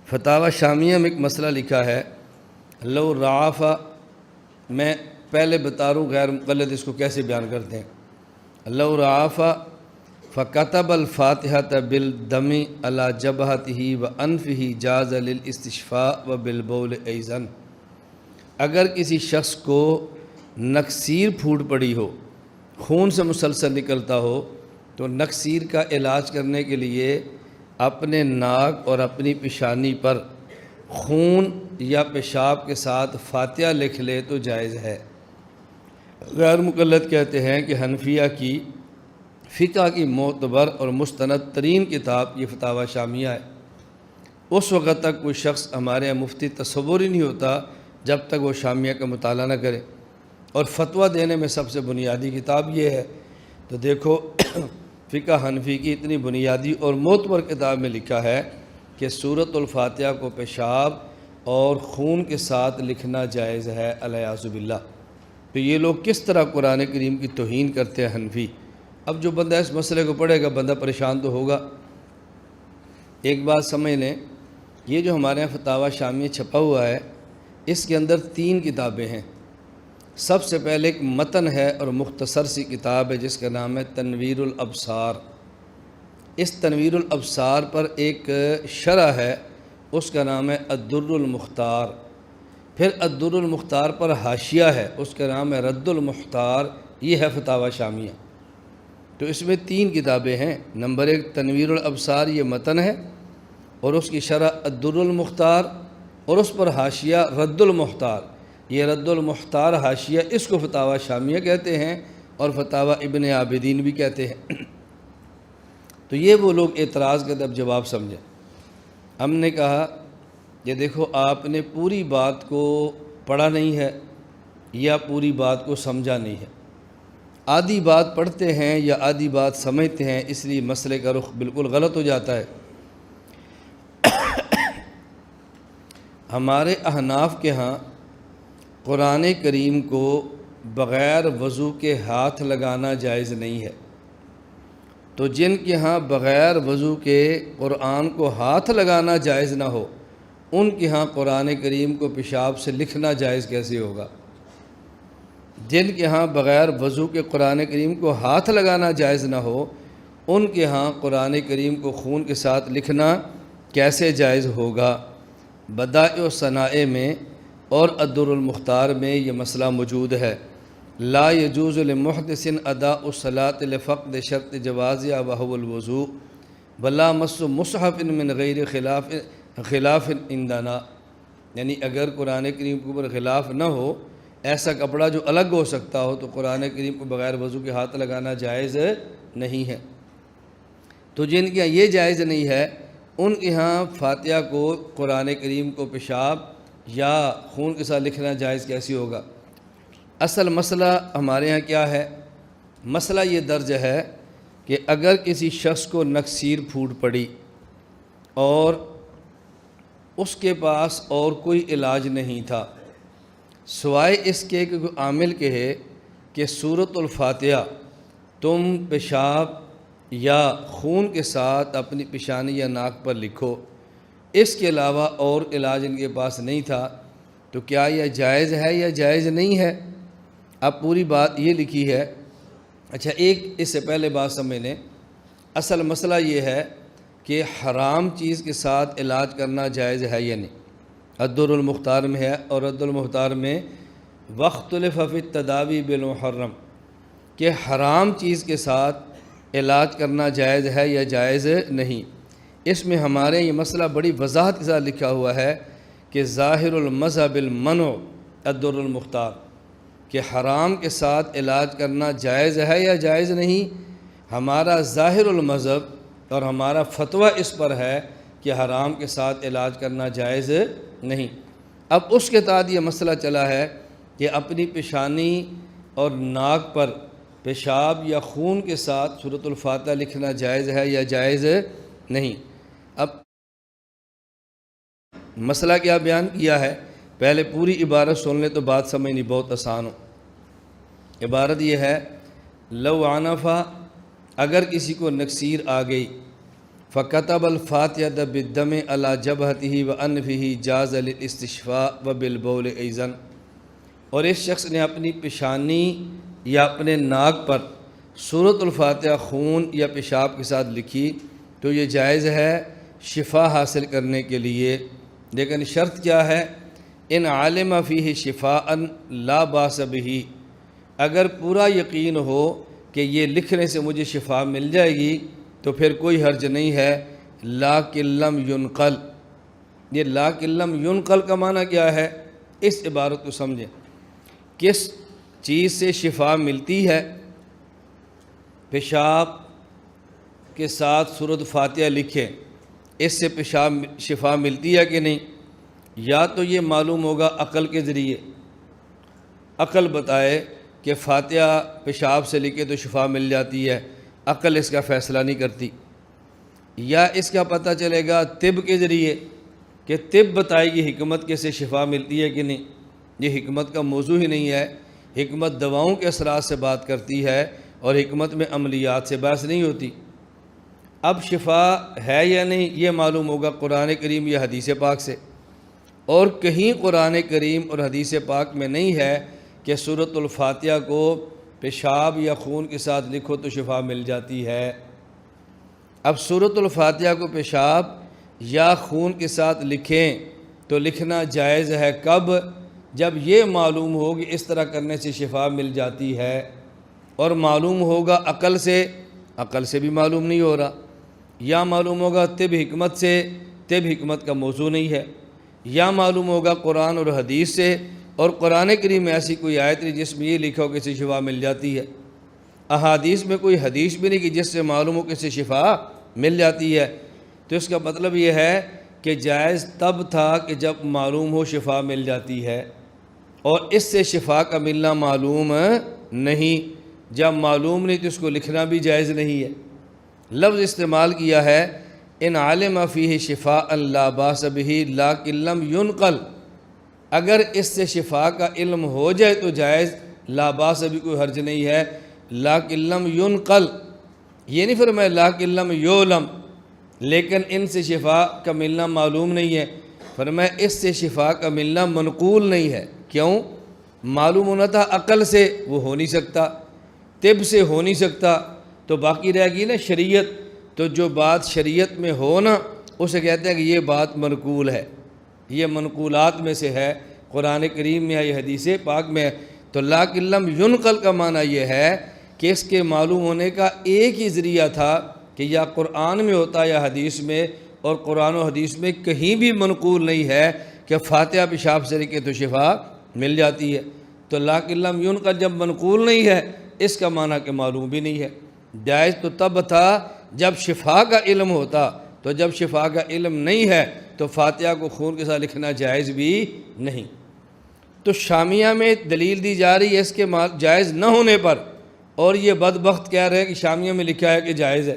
فتاوی شامیہ میں ایک مسئلہ لکھا ہے، لو رعافہ، میں پہلے بتا رہا ہوں غیر مقلد اس کو کیسے بیان کرتے ہیں۔ لو رعافہ فکتب الفاتحۃ بالدم علی جبہتہ وانفہ جاز للاستشفاء وبالبول ایضا۔ اگر کسی شخص کو نکسیر پھوٹ پڑی ہو، خون سے مسلسل نکلتا ہو، تو نکسیر کا علاج کرنے کے لیے اپنے ناک اور اپنی پیشانی پر خون یا پیشاب کے ساتھ فاتحہ لکھ لے تو جائز ہے۔ غیر مقلد کہتے ہیں کہ حنفیہ کی فقہ کی معتبر اور مستند ترین کتاب یہ فتاوی شامیہ ہے۔ اس وقت تک کوئی شخص ہمارے یہاں مفتی تصور ہی نہیں ہوتا جب تک وہ شامیہ کا مطالعہ نہ کرے، اور فتویٰ دینے میں سب سے بنیادی کتاب یہ ہے۔ تو دیکھو فقہ حنفی کی اتنی بنیادی اور معتبر کتاب میں لکھا ہے کہ سورۃ الفاتحہ کو پیشاب اور خون کے ساتھ لکھنا جائز ہے، الیاذ باللہ۔ تو یہ لوگ کس طرح قرآن کریم کی توہین کرتے ہیں حنفی۔ اب جو بندہ اس مسئلے کو پڑھے گا بندہ پریشان تو ہوگا۔ ایک بات سمجھ لیں، یہ جو ہمارے یہاں فتاوی شامیہ چھپا ہوا ہے اس کے اندر 3 کتابیں ہیں۔ سب سے پہلے ایک متن ہے اور مختصر سی کتاب ہے جس کا نام ہے تنویر الابصار۔ اس تنویر الابصار پر ایک شرح ہے، اس کا نام ہے الدر المختار۔ پھر الدر المختار پر حاشیہ ہے، اس کا نام ہے رد المختار۔ یہ ہے فتاوی شامیہ۔ تو اس میں 3 کتابیں ہیں۔ نمبر 1 تنویر الابصار، یہ متن ہے، اور اس کی شرح الدر المختار، اور اس پر حاشیہ رد المختار۔ یہ رد المختار حاشیہ، اس کو فتاوی شامیہ کہتے ہیں اور فتاوی ابن عابدین بھی کہتے ہیں۔ تو یہ وہ لوگ اعتراض کرتے، اب جواب سمجھیں۔ ہم نے کہا کہ دیکھو آپ نے پوری بات کو پڑھا نہیں ہے یا پوری بات کو سمجھا نہیں ہے۔ آدھی بات پڑھتے ہیں یا آدھی بات سمجھتے ہیں، اس لیے مسئلے کا رخ بالکل غلط ہو جاتا ہے۔ ہمارے احناف کے ہاں قرآن کریم کو بغیر وضو کے ہاتھ لگانا جائز نہیں ہے۔ تو جن کے ہاں بغیر وضو کے قرآن کو ہاتھ لگانا جائز نہ ہو، ان کے ہاں قرآن کریم کو پیشاب سے لکھنا جائز کیسے ہوگا؟ جن کے ہاں بغیر وضو کے قرآن کریم کو ہاتھ لگانا جائز نہ ہو، ان کے ہاں قرآن کریم کو خون کے ساتھ لکھنا کیسے جائز ہوگا؟ بدائع الصنائع میں اور الدر المختار میں یہ مسئلہ موجود ہے۔ لا يجوز لمحدث اداء الصلاۃ لفقد شرط جوازها وهو الوضوء ولا مس مصحف من غیر خلاف عندنا۔ یعنی اگر قرآن کریم کے اوپر خلاف نہ ہو، ایسا کپڑا جو الگ ہو سکتا ہو، تو قرآن کریم کو بغیر وضو کے ہاتھ لگانا جائز نہیں ہے۔ تو جن کے یہ جائز نہیں ہے، ان کے ہاں فاتحہ کو قرآن کریم کو پیشاب یا خون کے ساتھ لکھنا جائز کیسی ہوگا؟ اصل مسئلہ ہمارے ہاں کیا ہے؟ مسئلہ یہ درج ہے کہ اگر کسی شخص کو نکسیر پھوٹ پڑی اور اس کے پاس اور کوئی علاج نہیں تھا سوائے اس کے کہ کوئی عامل کہے کہ سورۃ الفاتحہ تم پیشاب یا خون کے ساتھ اپنی پیشانی یا ناک پر لکھو، اس کے علاوہ اور علاج ان کے پاس نہیں تھا، تو کیا یہ جائز ہے یا جائز نہیں ہے؟ اب پوری بات یہ لکھی ہے۔ اچھا، ایک اس سے پہلے بات سمجھ لیں۔ اصل مسئلہ یہ ہے کہ حرام چیز کے ساتھ علاج کرنا جائز ہے یا نہیں۔ الدر المختار میں ہے، اور رد المختار میں واختلف فی التداوی بالمحرم، کہ حرام چیز کے ساتھ علاج کرنا جائز ہے یا جائز نہیں۔ اس میں ہمارے یہ مسئلہ بڑی وضاحت کے ساتھ لکھا ہوا ہے کہ ظاہر المذہب المنع الدر المختار، کہ حرام کے ساتھ علاج کرنا جائز ہے یا جائز نہیں۔ ہمارا ظاہر المذہب اور ہمارا فتویٰ اس پر ہے کہ حرام کے ساتھ علاج کرنا جائز نہیں۔ اب اس کے تحت یہ مسئلہ چلا ہے کہ اپنی پیشانی اور ناک پر پیشاب یا خون کے ساتھ سورۃ الفاتحہ لکھنا جائز ہے یا جائز نہیں۔ اب مسئلہ کیا بیان کیا ہے، پہلے پوری عبارت سن لیں تو بات سمجھنی بہت آسان ہو۔ عبارت یہ ہے، لو عنفا، اگر کسی کو نکسیر آ گئی، فَكَتَبَ الْفَاتِحَةَ بِالدَّمِ عَلَى جَبْهَتِهِ وَأَنْفِهِ جَازَ لِلْاِسْتِشْفَاءِ وَبِالْبَوْلِ أَيْضًا، اور اس شخص نے اپنی پیشانی یا اپنے ناک پر سورۃ الفاتحہ خون یا پیشاب کے ساتھ لکھی تو یہ جائز ہے شفا حاصل کرنے کے لیے، لیکن شرط کیا ہے؟ ان عالم فیہ شفاء لا باس بہ، اگر پورا یقین ہو کہ یہ لکھنے سے مجھے شفا مل جائے گی تو پھر کوئی حرج نہیں ہے۔ لیکن لم ینقل، یہ لیکن لم ینقل کا معنی کیا ہے؟ اس عبارت کو سمجھیں، کس چیز سے شفا ملتی ہے؟ پیشاب کے ساتھ سورۃ فاتحہ لکھیں، اس سے شفا ملتی ہے کہ نہیں؟ یا تو یہ معلوم ہوگا عقل کے ذریعے، عقل بتائے کہ فاتحہ پیشاب سے لکھے تو شفا مل جاتی ہے، عقل اس کا فیصلہ نہیں کرتی، یا اس کا پتہ چلے گا طب کے ذریعے کہ طب بتائے گی حکمت کے سے شفا ملتی ہے کہ نہیں۔ یہ حکمت کا موضوع ہی نہیں ہے، حکمت دواؤں کے اثرات سے بات کرتی ہے اور حکمت میں عملیات سے بحث نہیں ہوتی۔ اب شفا ہے یا نہیں یہ معلوم ہوگا قرآن کریم یا حدیث پاک سے، اور کہیں قرآن کریم اور حدیث پاک میں نہیں ہے کہ سورۃ الفاتحہ کو پیشاب یا خون کے ساتھ لکھو تو شفا مل جاتی ہے۔ اب سورۃ الفاتحہ کو پیشاب یا خون کے ساتھ لکھیں تو لکھنا جائز ہے کب؟ جب یہ معلوم ہو کہ اس طرح کرنے سے شفا مل جاتی ہے، اور معلوم ہوگا عقل سے، عقل سے بھی معلوم نہیں ہو رہا، یا معلوم ہوگا طب حکمت سے، طب حکمت کا موضوع نہیں ہے، یا معلوم ہوگا قرآن اور حدیث سے، اور قرآن کریم میں ایسی کوئی آیت نہیں جس میں یہ لکھا ہو کہ اس سے شفا مل جاتی ہے، احادیث میں کوئی حدیث بھی نہیں کہ جس سے معلوم ہو کہ اس سے شفا مل جاتی ہے، تو اس کا مطلب یہ ہے کہ جائز تب تھا کہ جب معلوم ہو شفا مل جاتی ہے، اور اس سے شفا کا ملنا معلوم نہیں، جب معلوم نہیں تو اس کو لکھنا بھی جائز نہیں ہے۔ لفظ استعمال کیا ہے ان عالم فیہ شفاء لا باس بہ لیکن لم ینقل، اگر اس سے شفا کا علم ہو جائے تو جائز، لا باس بھی کوئی حرج نہیں ہے، لیکن لم ینقل یہ نہیں فرمایا لیکن لم یعلم، لیکن ان سے شفا کا ملنا معلوم نہیں ہے، فرمایا اس سے شفا کا ملنا منقول نہیں ہے۔ کیوں؟ معلوم ہونا تھا عقل سے، وہ ہو نہیں سکتا، طب سے ہو نہیں سکتا، تو باقی رہ گی نا شریعت، تو جو بات شریعت میں ہو نا اسے کہتے ہیں کہ یہ بات منقول ہے، یہ منقولات میں سے ہے، قرآن کریم میں ہے، یہ حدیث پاک میں ہے۔ تو لیکن لم ینقل کا معنی یہ ہے کہ اس کے معلوم ہونے کا ایک ہی ذریعہ تھا کہ یا قرآن میں ہوتا یا حدیث میں، اور قرآن و حدیث میں کہیں بھی منقول نہیں ہے کہ فاتحہ پیشاب سے لکھے تو شفا مل جاتی ہے۔ تو لیکن لم ینقل جب منقول نہیں ہے اس کا معنی کہ معلوم بھی نہیں ہے۔ جائز تو تب تھا جب شفا کا علم ہوتا، تو جب شفا کا علم نہیں ہے تو فاتحہ کو خون کے ساتھ لکھنا جائز بھی نہیں۔ تو شامیہ میں دلیل دی جا رہی ہے اس کے جائز نہ ہونے پر، اور یہ بدبخت کہہ رہے ہیں کہ شامیہ میں لکھا ہے کہ جائز ہے،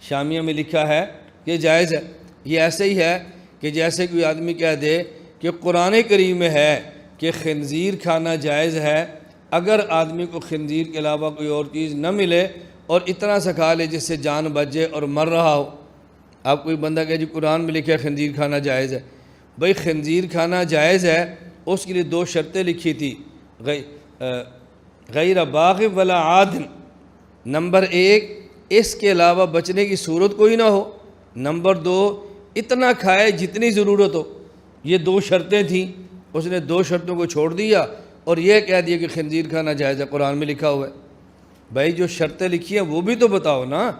شامیہ میں لکھا ہے کہ جائز ہے۔ یہ ایسے ہی ہے کہ جیسے کوئی آدمی کہہ دے کہ قرآن کریم میں ہے کہ خنزیر کھانا جائز ہے، اگر آدمی کو خنزیر کے علاوہ کوئی اور چیز نہ ملے اور اتنا سا کھا لے جس سے جان بچ جائے اور مر رہا ہو۔ اب کوئی بندہ کہے جی قرآن میں لکھا ہے خنزیر کھانا جائز ہے، بھئی خنزیر کھانا جائز ہے، اس کے لیے دو شرطیں لکھی تھی، غیر باغ ولا عاد، نمبر ایک اس کے علاوہ بچنے کی صورت کوئی نہ ہو، نمبر دو اتنا کھائے جتنی ضرورت ہو۔ یہ دو شرطیں تھیں، اس نے دو شرطوں کو چھوڑ دیا اور یہ کہہ دیا کہ خنزیر کھانا جائز ہے، قرآن میں لکھا ہوا ہے۔ بھائی جو شرطیں لکھی ہیں وہ بھی تو بتاؤ نا۔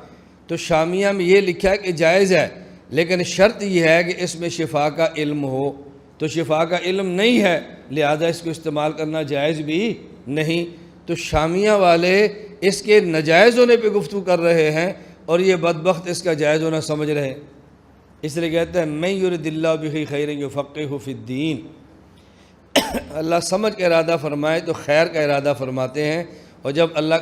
تو شامیہ میں یہ لکھا ہے کہ جائز ہے، لیکن شرط یہ ہے کہ اس میں شفا کا علم ہو، تو شفا کا علم نہیں ہے لہذا اس کو استعمال کرنا جائز بھی نہیں۔ تو شامیہ والے اس کے ناجائز ہونے پہ گفتگو کر رہے ہیں اور یہ بدبخت اس کا جائز ہونا سمجھ رہے ہیں، اس لیے کہتے ہیں من یرد اللہ بہ خیرا یفقہہ فی الدین، اللہ سمجھ کا ارادہ فرمائے تو خیر کا ارادہ فرماتے ہیں، اور جب اللہ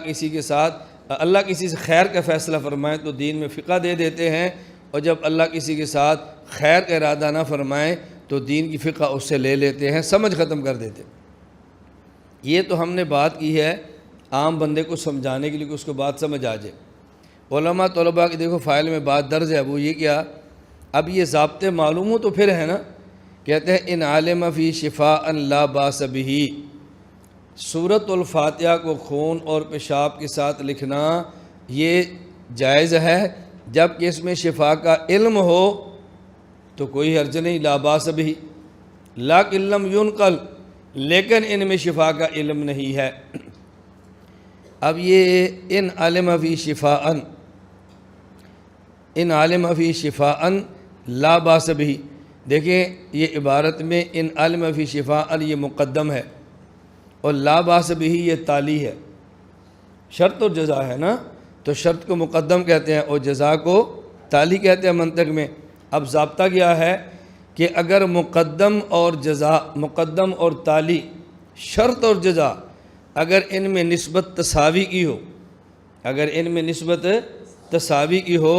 کسی سے خیر کا فیصلہ فرمائے تو دین میں فقہ دے دیتے ہیں، اور جب اللہ کسی کے ساتھ خیر کا ارادہ نہ فرمائے تو دین کی فقہ اس سے لے لیتے ہیں، سمجھ ختم کر دیتے ہیں۔ یہ تو ہم نے بات کی ہے عام بندے کو سمجھانے کے لیے کہ اس کو بات سمجھ آ جائے۔ علماء طلباء کی دیکھو فائل میں بات درج ہے، وہ یہ کیا، اب یہ ضابطے معلوم ہو تو پھر ہے نا، کہتے ہیں ان عالم فی شفاء لا باس بہ، سورۃ الفاتحہ کو خون اور پیشاب کے ساتھ لکھنا یہ جائز ہے، جب کہ اس میں شفا کا علم ہو تو کوئی حرج نہیں، لا باس بہ، لیکن لم ینقل، لیکن ان میں شفا کا علم نہیں ہے۔ اب یہ ان علم فی شفاء، ان علم فی شفاء لا باس بہ، دیکھیں یہ عبارت میں ان علم فی شفاء یہ مقدم ہے اور لا باس بہ یہ تالی ہے، شرط اور جزا ہے نا، تو شرط کو مقدم کہتے ہیں اور جزا کو تالی کہتے ہیں منطق میں۔ اب ضابطہ کیا ہے کہ اگر مقدم اور جزا، مقدم اور تالی، شرط اور جزا اگر ان میں نسبت تساوی کی ہو، اگر ان میں نسبت تساوی کی ہو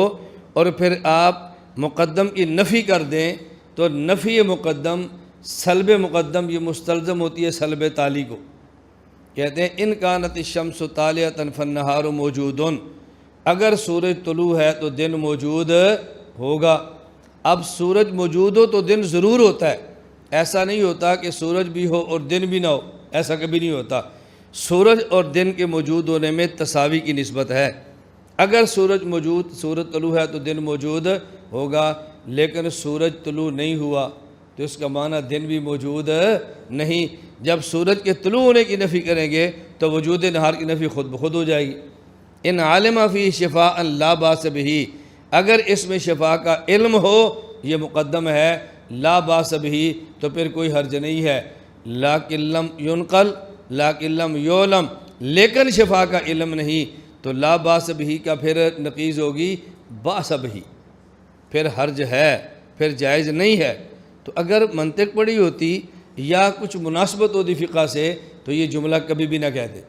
اور پھر آپ مقدم کی نفی کر دیں تو نفی مقدم سلب مقدم یہ مستلزم ہوتی ہے سلب تالی کو، کہتے ہیں ان کانت الشمس طالعۃ فالنہار موجود، اگر سورج طلوع ہے تو دن موجود ہوگا۔ اب سورج موجود ہو تو دن ضرور ہوتا ہے، ایسا نہیں ہوتا کہ سورج بھی ہو اور دن بھی نہ ہو، ایسا کبھی نہیں ہوتا، سورج اور دن کے موجود ہونے میں تساوی کی نسبت ہے، اگر سورج طلوع ہے تو دن موجود ہوگا، لیکن سورج طلوع نہیں ہوا تو اس کا معنی دن بھی موجود نہیں، جب سورج کے طلوع ہونے کی نفی کریں گے تو وجود نہار کی نفی خود بخود ہو جائے گی۔ ان عالم فی شفاء لا باس بہ، اگر اس میں شفا کا علم ہو، یہ مقدم ہے، لا باس بہ تو پھر کوئی حرج نہیں ہے، لیکن لم ینقل، لیکن لم یعلم، لیکن شفا کا علم نہیں تو لا باس بہ کا پھر نقیض ہوگی باس بہ، پھر حرج ہے، پھر جائز نہیں ہے۔ تو اگر منطق پڑھی ہوتی یا کچھ مناسبت ہوتی فقہ سے تو یہ جملہ کبھی بھی نہ کہتے۔